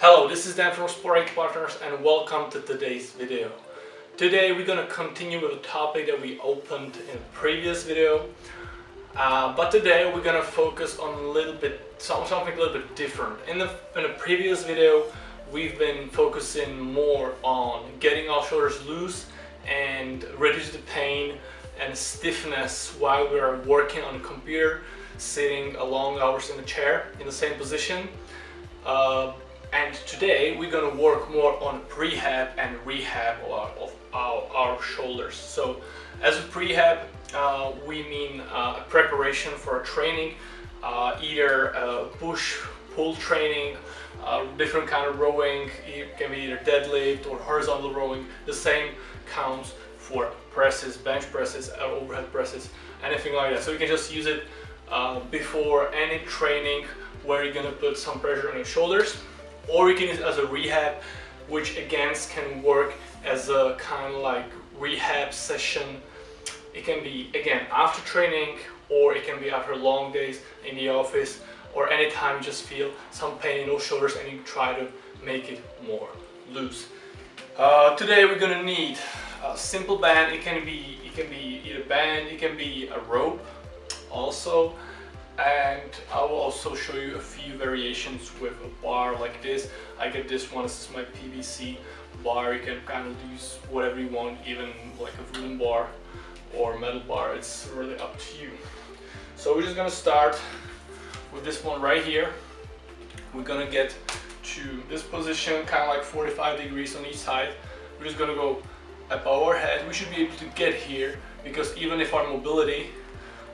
Hello, this is Dan from Sport Partners and welcome to today's video. Today we're going to continue with a topic that we opened in a previous video. But today we're going to focus on something a little bit different. In the previous video we've been focusing more on getting our shoulders loose and reduce the pain and stiffness while we are working on the computer, sitting long hours in a chair in the same position. And today we're going to work more on prehab and rehab of our shoulders. So as a prehab, we mean a preparation for a training, either push-pull training, different kind of rowing. It can be either deadlift or horizontal rowing. The same counts for presses, bench presses, overhead presses, anything like that. So you can just use it before any training where you're going to put some pressure on your shoulders. Or you can use it as a rehab, which again can work as a kind of like rehab session. It can be again after training, or it can be after long days in the office, or anytime you just feel some pain in those shoulders and you try to make it more loose. Today we're gonna need a simple band. It can be either band, it can be a rope also. And I will also show you a few variations with a bar like this. I get this one. This is my PVC bar. You can kind of use whatever you want, even like a wooden bar or metal bar. It's really up to you. So we're just gonna start with this one right here. We're gonna get to this position, kind of like 45 degrees on each side. We're just gonna go above our head. We should be able to get here because even if our mobility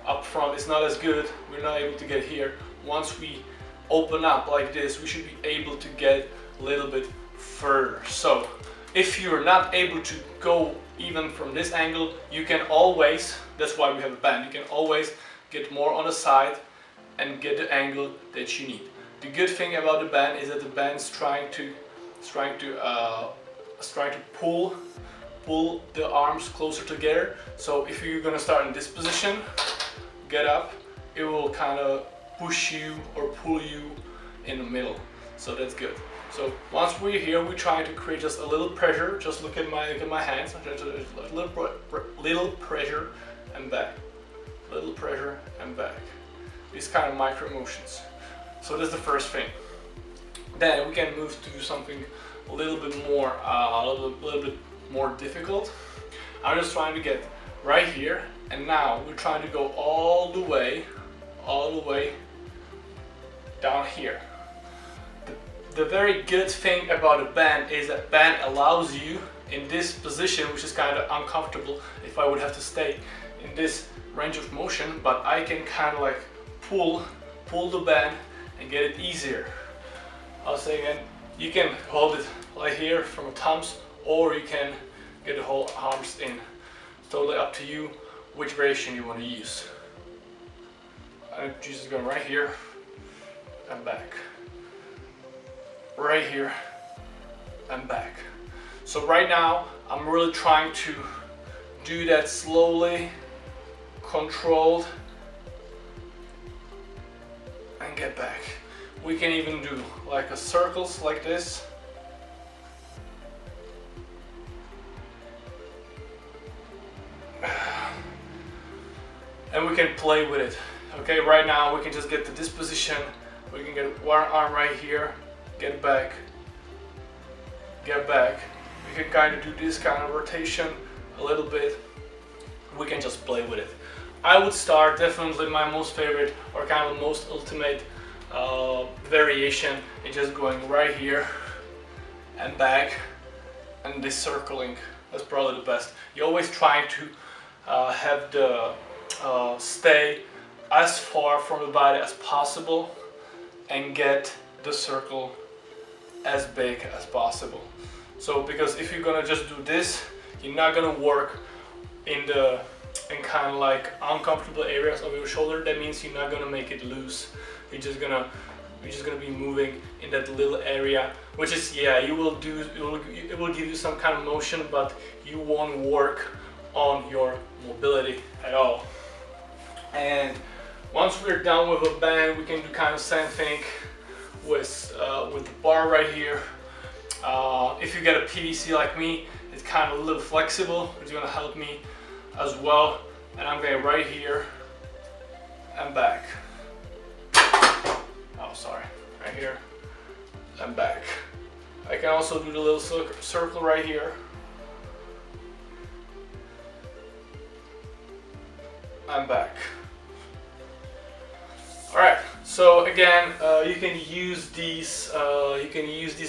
up front is not as good, we're not able to get here. Once we open up like this, we should be able to get a little bit further. So if you're not able to go even from this angle, you can always, that's why we have a band, you can always get more on the side and get the angle that you need. The good thing about the band is that the band is trying to pull the arms closer together. So if you're gonna start in this position, get up, it will kind of push you or pull you in the middle. So that's good. So once we're here, we're trying to create just a little pressure. Just look at my hands. A little pressure and back. Little pressure and back. These kind of micro motions. So that's the first thing. Then we can move to something a little bit more difficult. I'm just trying to get right here, and now we're trying to go all the way down here. The very good thing about a band is that band allows you in this position, which is kind of uncomfortable if I would have to stay in this range of motion, but I can kind of like pull the band and get it easier. I'll say again, you can hold it like here from the thumbs, or you can get the whole arms in. Totally up to you which variation you want to use. I'm just going right here and back. Right here and back. So right now I'm really trying to do that slowly, controlled, and get back. We can even do like a circles like this. And we can play with it. Okay, right now we can just get to this position. We can get one arm right here, get back, get back. We can kind of do this kind of rotation a little bit. We can just play with it. I would start, definitely my most favorite or kind of most ultimate variation is just going right here and back, and this circling. That's probably the best. You're always trying to have the stay as far from the body as possible and get the circle as big as possible. So because if you're gonna just do this, you're not gonna work in kind of like uncomfortable areas of your shoulder. That means you're not gonna make it loose. You're just gonna be moving in that little area, which is, yeah, it will give you some kind of motion, but you won't work on your mobility at all. And once we're done with a band, we can do kind of same thing with the bar right here. If you get a PVC like me, it's kind of a little flexible. It's gonna help me as well. And I'm going right here and back. Oh, sorry, right here and back. I can also do the little circle right here. And back. Alright, so again, you can use these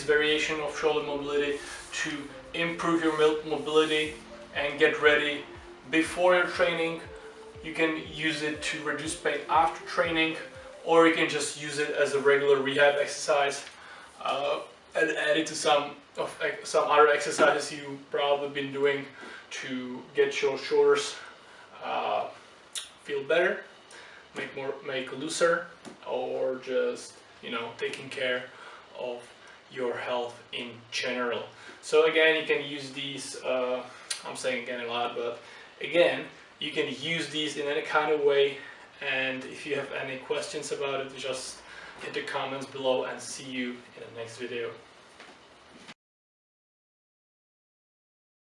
variation of shoulder mobility to improve your mobility and get ready before your training. You can use it to reduce pain after training, or you can just use it as a regular rehab exercise and add it to some other exercises you've probably been doing to get your shoulders feel better, make looser, or just, you know, taking care of your health in general. So again, you can use these, I'm saying again a lot, but again, you can use these in any kind of way. And if you have any questions about it, just hit the comments below, and see you in the next video.